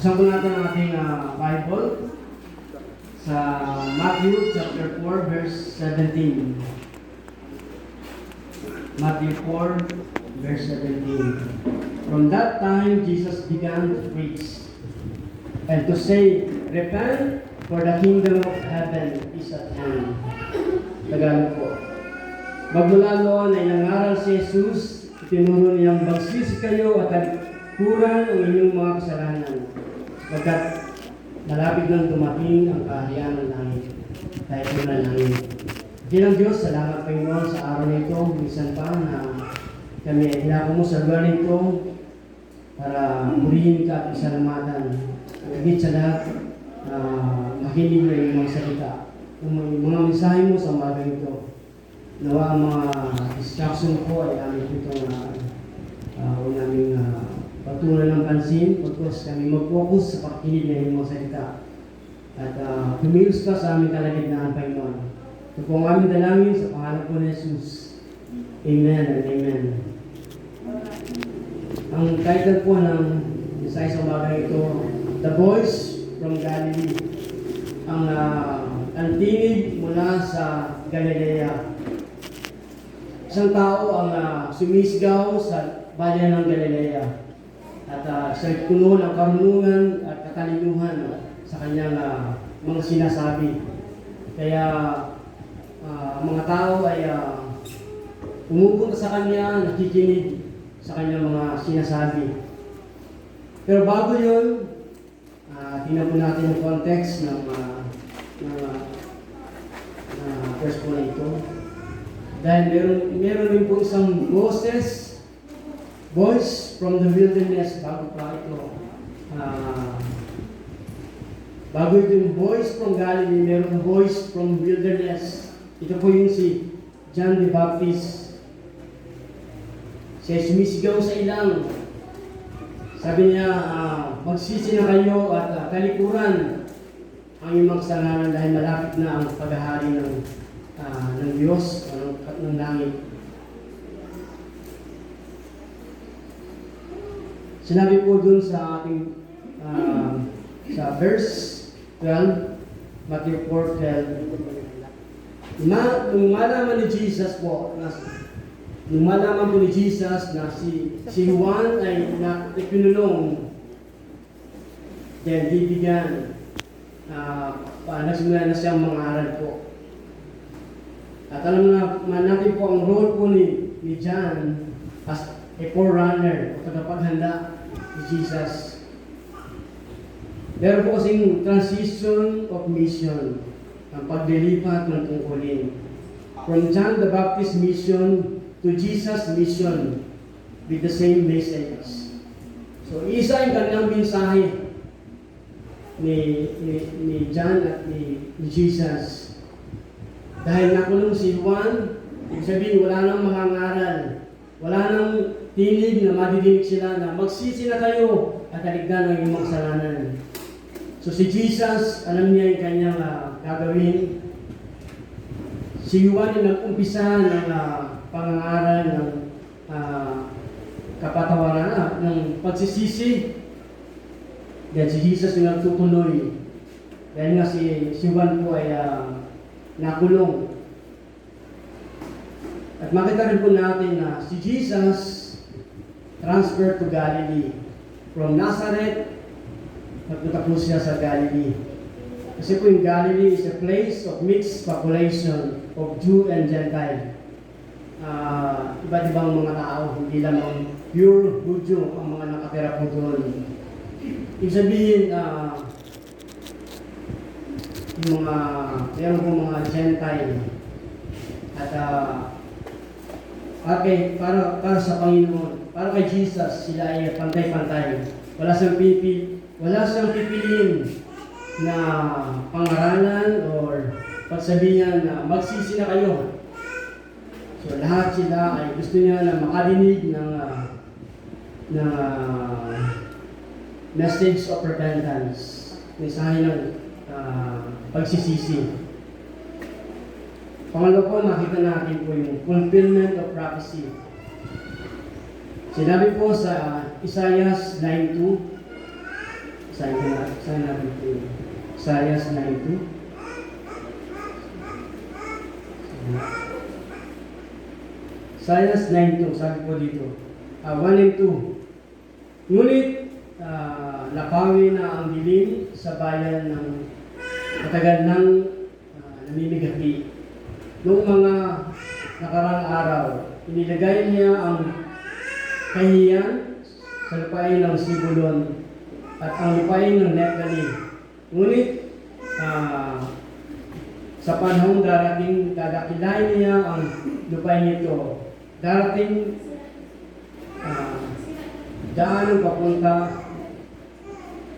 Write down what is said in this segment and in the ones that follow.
Buksan po natin ang ating Bible sa Matthew chapter 4 verse 17. Matthew 4 verse 17. From that time, Jesus began to preach and to say, "Repent, for the kingdom of heaven is at hand." Tagalog po. Magmula noon ay nangaral si Jesus, itinuro niyang magsisi kayo at talikuran ang inyong mga kasalanan, pagkat malapit nang dumating ang kaharian ng langit. Tayo po na langit. Bilang Diyos, salamat Panginoon sa araw na ito. Minsan pa na kami ay hinako mo sa lugar nito para murihin ka at isalamatan. Ang higit sa lahat, makinig na yung mga salita. Yung mga mensahe mo sa umaga ito. Nawa ang mga distraction ko ay amin itong huwag namin patulan ng pansin, pagkos kami mag-focus sa pakikinig na yung mga salita. At kumilos ka sa aming kalagitnaan, Panginoon. Ito po ang aming dalangin sa pangalan po ni Jesus. Amen and amen. Ang title po ng mensahe sa umaga ito, The Voice from Galilee. Ang tinig mula sa Galilea. Isang tao ang sumisigaw sa bayan ng Galilea at siya'y puno ng karunungan at katalinuhan sa kanyang mga sinasabi. Kaya ang mga tao ay pumupunta sa kanya, nakikinig sa kanyang mga sinasabi. Pero bago yun, tingnan po natin yung context ng verse po na ito. Dahil meron rin po isang voice from the wilderness bago pa ito. Bago ito yung voice from Galilee, meron voice from wilderness. Ito po yung si John the Baptist. Siya sumisigaw sa ilang. Sabi niya, magsisi na kayo at talikuran ang inyong kasalanan dahil malapit na ang paghahari ng Diyos ng langit. Sinabi po dun sa ating sa verse 12, Matthew 4:12. Nung malaman ni Jesus po na si Juan ay ipinulong, then he began nagsimula na siyang mangaral po. At alam naman natin po ang role po ni John as a forerunner o tagapaghanda ni Jesus. Meron po kasing transition of mission, ang paglilipat ng tungkulin. From John the Baptist mission to Jesus mission with the same message. So isa yung kanilang mensahe ni John at ni Jesus. Dahil nakulong si Juan, ibig sabihin wala nang mangangaral, wala nang tinig na madidinig sila na magsisi na kayo at taligdan ang inyong kasalanan. So si Jesus, alam niya yung kanyang gagawin. Si Juan yung nag-umpisa ng pangangaral ng kapatawaran, ng pagsisisi. Then si Jesus yung nagtutuloy. Dahil nga si Juan po ay nakulong. At makita rin po natin na si Jesus transferred to Galilee. From Nazareth, nagpunta po siya sa Galilee. Kasi po yung Galilee is a place of mixed population of Jew and Gentile. Iba't ibang mga tao, hindi lamang pure Hudyo ang mga nakatira po doon. Ibig sabihin, yung meron po mga Gentile at para sa Panginoon, para kay Jesus, sila ay pantay-pantay. Wala siyang pipiliin na pangaralan or pagsabihan na magsisi na kayo. So lahat sila ay gusto niya na makadinig ng message of repentance, mensahe ng pagsisisi. Pangalawa po, makita natin po yung fulfillment of prophecy. Sinabi po sa Isaiah 9:2, Sign natin ito. Isaiah 9:2. Isaiah 9:2, sabi po dito. 1 and 2. Ngunit napawi na ang dilim sa bayan ng matagal ng namimigati. Noong mga nakarang araw, inilagay niya ang kahiyan sa lupain ng Sibulon at ang lupain ng Nephtali. Ngunit sa panahong darating, dadakilain niya ang lupain ito. Darating daan papunta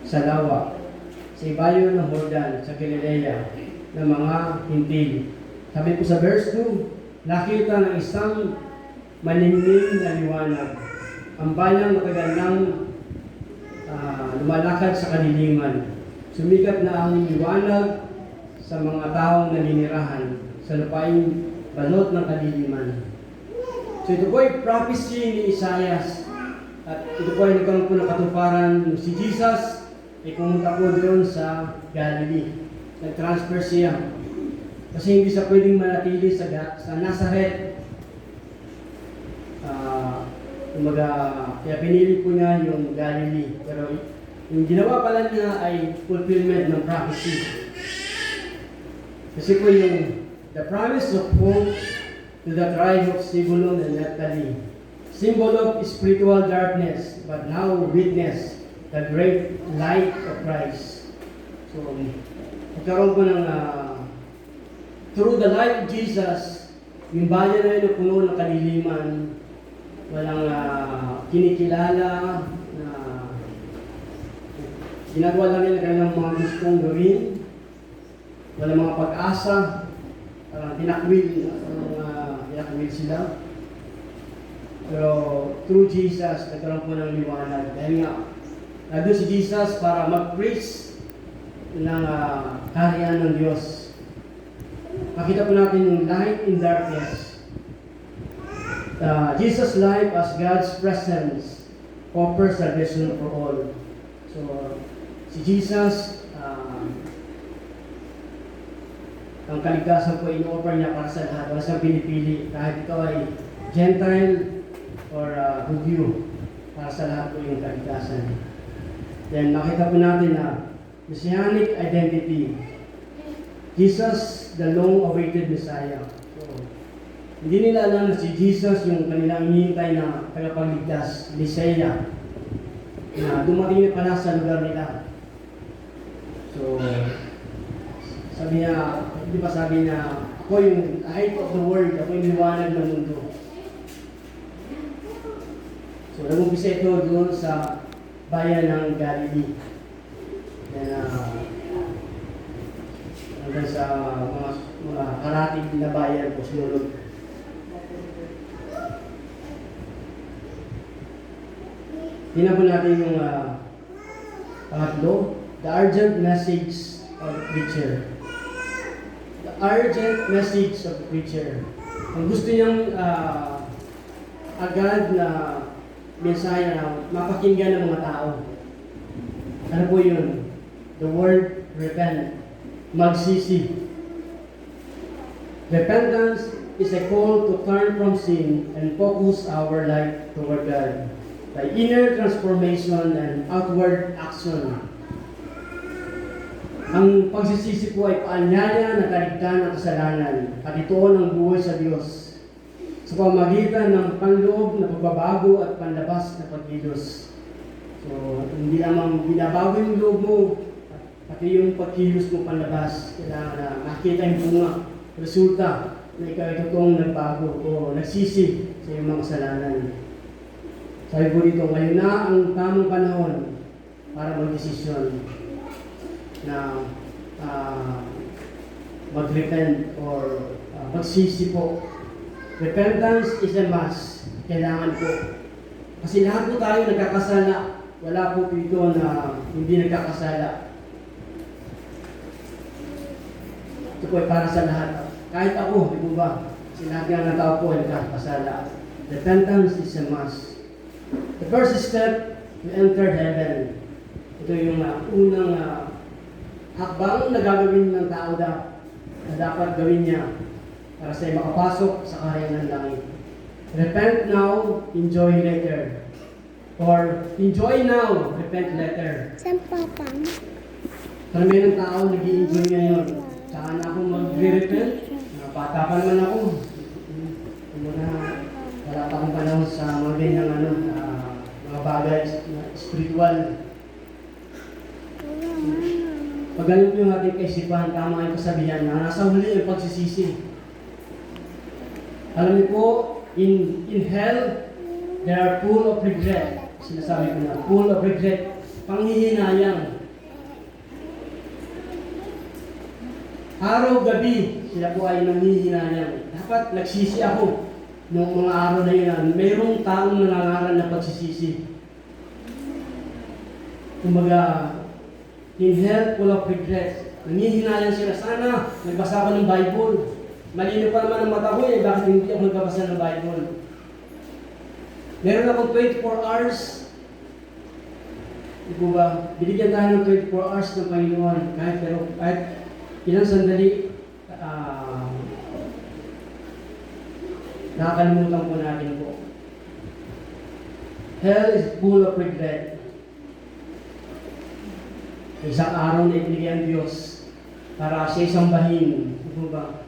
sa lawa, sa ibayo ng Jordan, sa Galilea, ng mga hintil. Sabi po sa verse 2, nakita ng isang manimning na liwanag. Ang bayang matagal nang lumalakad sa kadiliman. Sumikat na ang liwanag sa mga taong naninirahan sa lupaing balot ng kadiliman. So ito po ay prophecy ni Isaiah. At ito po ay nagkaroon po ng katuparan si Jesus ay pumunta po doon sa Galilee. Nag-transfer siya. Kasi hindi siya pwedeng manatili sa Nazareth. Kaya pinili po niya yung Galilee. Pero yung ginawa pala niya ay fulfillment ng prophecy. Kasi po yung the promise of hope to the tribe of Zebulun and Naphtali, symbol of spiritual darkness, but now witness the great light of Christ. So, magkaroon po ng through the light of Jesus, yung bayan na yun puno ng kadiliman, walang kinikilala, na ginagawa lang nila kanilang mga gustong gawin, walang mga pag-asa, tinakwil sila. Pero through Jesus, nagkaroon po ng liwanag. Dahil nga, nandun si Jesus para mag-preach ng kaharian ng Diyos. Makita po natin yung light in darkness. Jesus' life as God's presence offers salvation for all. So, si Jesus, ang kaligtasan po in-offer niya para sa lahat. Wala siyang pinipili. Kahit ikaw ay Gentile or Hudyo, para sa lahat po yung kaligtasan. Then makita po natin na Messianic identity. Jesus, the long-awaited Messiah. So, hindi nila alam na si Jesus yung kanilang hinihintay na tagapagligtas, Messiah, na dumating na pala sa lugar nila. So, sabi niya, ako yung light of the world, ako yung liwanag ng mundo. So, nag-umpisa ito doon sa bayan ng Galilee. Hanggang sa mga karating na bayan po sunod. Tingnan po natin yung pangatlo, the urgent message of the preacher. The urgent message of the preacher. Ang gusto niyang agad na mensahe na mapakinggan ng mga tao. Ano po yun? The word repent. Magsisi. Repentance is a call to turn from sin and focus our life toward God by inner transformation and outward action. Ang pagsisisi po ay paanyaya na kaligtaan ng kasalanan at ito ng buhay sa Diyos sa pamagitan ng panloob na pagbabago at panlabas na pagkilos. So, hindi lamang binabago yung loob mo, pati yung pagkilos mo panlabas. Kailangan na makita yung bunga, resulta na ikaw ay totoong nagbago o nagsisi sa iyong mga kasalanan. Sabi po dito, ngayon na ang tamang panahon para mag-desisyon na mag-repent or magsisi po. Repentance is a must. Kailangan po. Kasi lahat po tayo nagkakasala. Wala po dito na hindi nagkakasala. Ito po ay para sa lahat. Kahit ako, di po ba? Kasi lahat ng tao po ay nagkakasala. Repentance is a must. The first step to enter heaven Ito yung unang hakbang na gagawin ng tao na dapat gawin niya para siya makapasok sa kaharian ng langit. Repent now, enjoy later. Or enjoy now, repent later. Saan papa? Karamihan ng tao nag-i-enjoy ngayon. Saka na ako mag-repent. Bata pa naman ako. Wala pa akong panahon sa mga ganyang mga bagay na spiritual. Pag ganito yung ating kaisipan, tama yung kasabihan na nasa huli yung pagsisisi. Alam niyo po, in hell, they are full of regret. Sinasabi ko na, full of regret. Panghihinayang. Araw-gabi, sila po ay nanghihinayang. Dapat nagsisi ako noong mga araw na yun. Mayroong taong nangangaral na pagsisisi. Kumbaga, in hell, full of regrets. Nanghihinayang sila. Sana, nagbasa ako ng Bible. Malino pa naman ang mata ko bakit hindi ako nagbabasa ng Bible? Meron akong 24 hours. Di po ba? Binigyan tayo ng 24 hours ng Panginoon. Kahit ilang sandali, nakakalimutan po natin po. Hell is full of regret. Isang araw na ibigay ang Diyos para siya sambahin. Di po ba?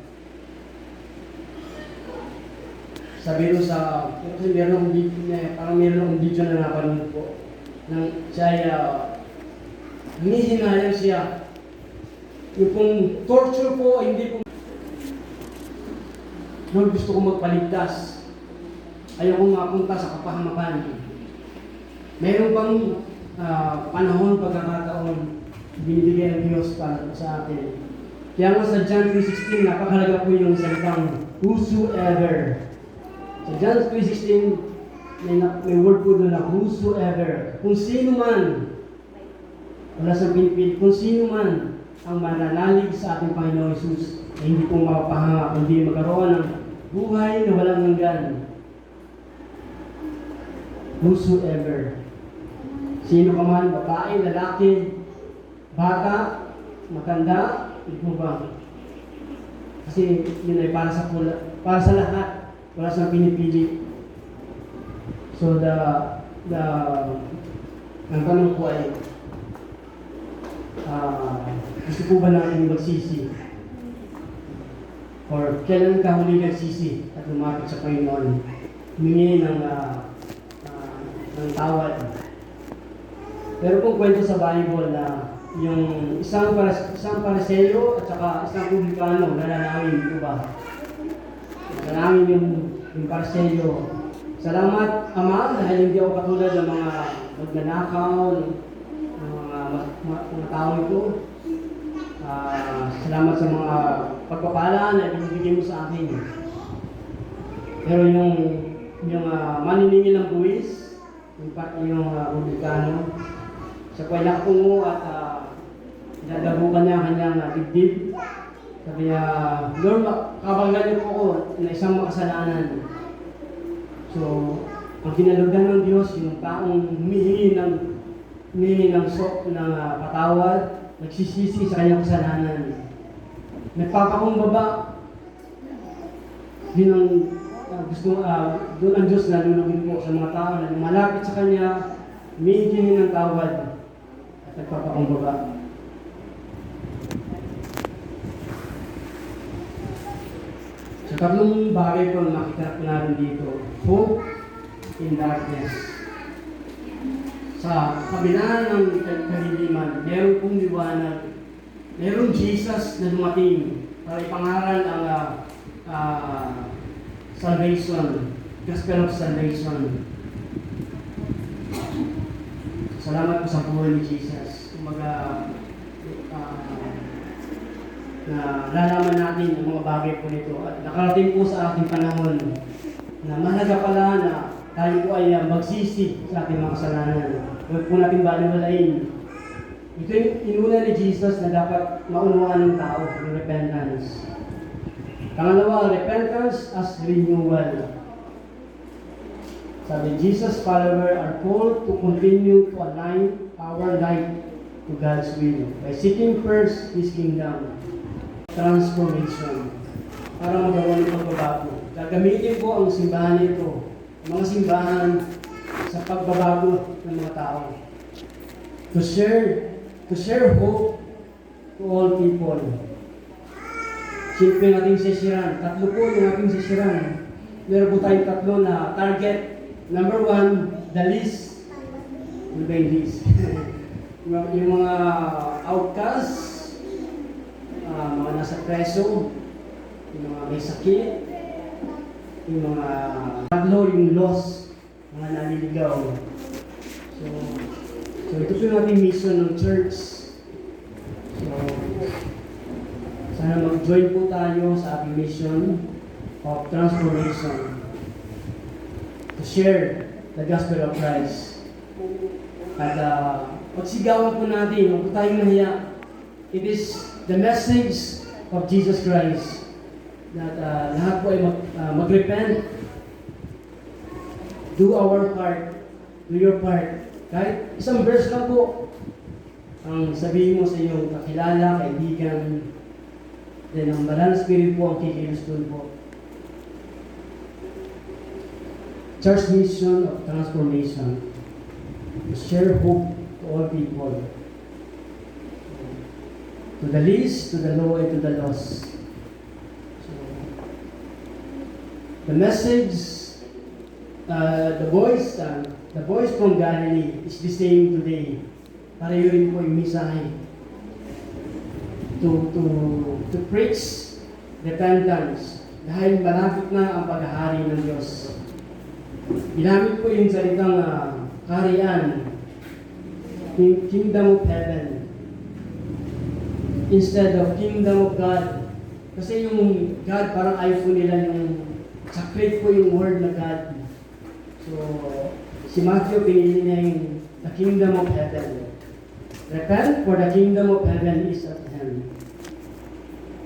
Sabi rin kasi meron akong video na napanood po. Nang siya ay hinihinayang siya. Yung kung torture po, hindi po. Lord, gusto ko magpaligtas. Ayaw kong mapunta sa kapahamakan. Meron bang panahon, pagkakataon, binibigay ng Diyos para sa atin. Kaya nga sa John 3:16, napakalaga po yung salitang whosoever. Sa John 3:16, may word po doon na whosoever. Kung sino man, wala sa pinipili, kung sino man ang mananalig sa ating Panginoon Jesus, ay hindi po mapahanga, kundi magkaroon ng buhay na walang hanggan. Whosoever. Sino ka man, babae, lalaki, bata, matanda, hindi po ba? Kasi yun ay para sa lahat. Wala siyang pinipili. So ang tanong po ay, gusto po ba natin magsisi? Or kailan ka huli nagsisi at lumapit sa Panginoon? Humingi ng tawad. Pero kung kwento sa Bible na yung isang Pariseo at saka isang publikano nanalangin po ba? Nanalangin yung Pariseo. Salamat, Ama, dahil hindi ako katulad ng mga magnanakaw, ng mga tao ito. Salamat sa mga pagpapala na ibinibigay mo sa akin. Pero yung maniningil ng buwis, yung publikano, siya po ay nakapungo at dadabukan niya ang kanyang dibdib. Sabi niya, Lord, kabanggan niyo po ako na isang makasalanan. So, ang kinalugdan ng Diyos, yung taong humihingi ng patawad, nagsisisi sa kanyang kasalanan. Nagpapakumbaba. Yun ang doon ang Diyos nalulugin po sa mga tao na lumalapit sa Kanya, humihingi ng tawad at nagpapakumbaba. Sa tatlong bagay po na makita natin dito, hope in darkness. Sa kabila ng kahiliman, meron pong liwanag, merong Jesus na dumating para ipangaral ang salvation, gospel of salvation. Salamat po sa buhay ni Jesus. Kumaga, na nalaman natin ang mga bagay po nito at nakarating po sa ating panahon na mahalaga pala na tayo po ay magsisi sa ating mga kasalanan. Huwag po natin baliwalain. Ito yung inuna ni Jesus na dapat maunawaan ng tao, yung repentance. Pangalawa, repentance as renewal. Sabi, Jesus follower are called to continue to align our life to God's will by seeking first His kingdom, transformation, para magawa ng pagbabago. Gagamitin ko ang simbahan nito, mga simbahan sa pagbabago ng mga tao. To share hope to all people. Siyempre nating sisiran. Tatlo po yung ating sisiran. Meron po tayong tatlo na target. Number 1, the least. Ano ba yung least? Yung mga outcasts, mga nasa preso, yung mga may sakit, yung mga tatlo, yung lost, mga naliligaw. So ito po yung ating mission ng church. So, sana mag-join po tayo sa ating mission of transformation to share the gospel of Christ. At pagsigawan po natin, huwag po tayong mahiya. It is the message of Jesus Christ that lahat po ay mag-repent, do our part, do your part. Kahit isang verse lang po ang sabihin mo sa iyong kakilala, kaibigan, then ang Banal na Spirit po ang kikilos doon po. Church mission of transformation, to share hope to all people, to the least, to the low, and to the lost. So, the message, the voice from Galilee is the same today. Pareho rin po yung mensahe. To preach repentance dahil malapit na ang paghahari ng Diyos. Ginamit po yung salitang kaharian, kingdom of heaven, instead of kingdom of God. Kasi yung God, parang ayaw po nila yung sacred po yung word na God. So, si Matthew pinili niya yung the kingdom of heaven. Repent, for the kingdom of heaven is at hand.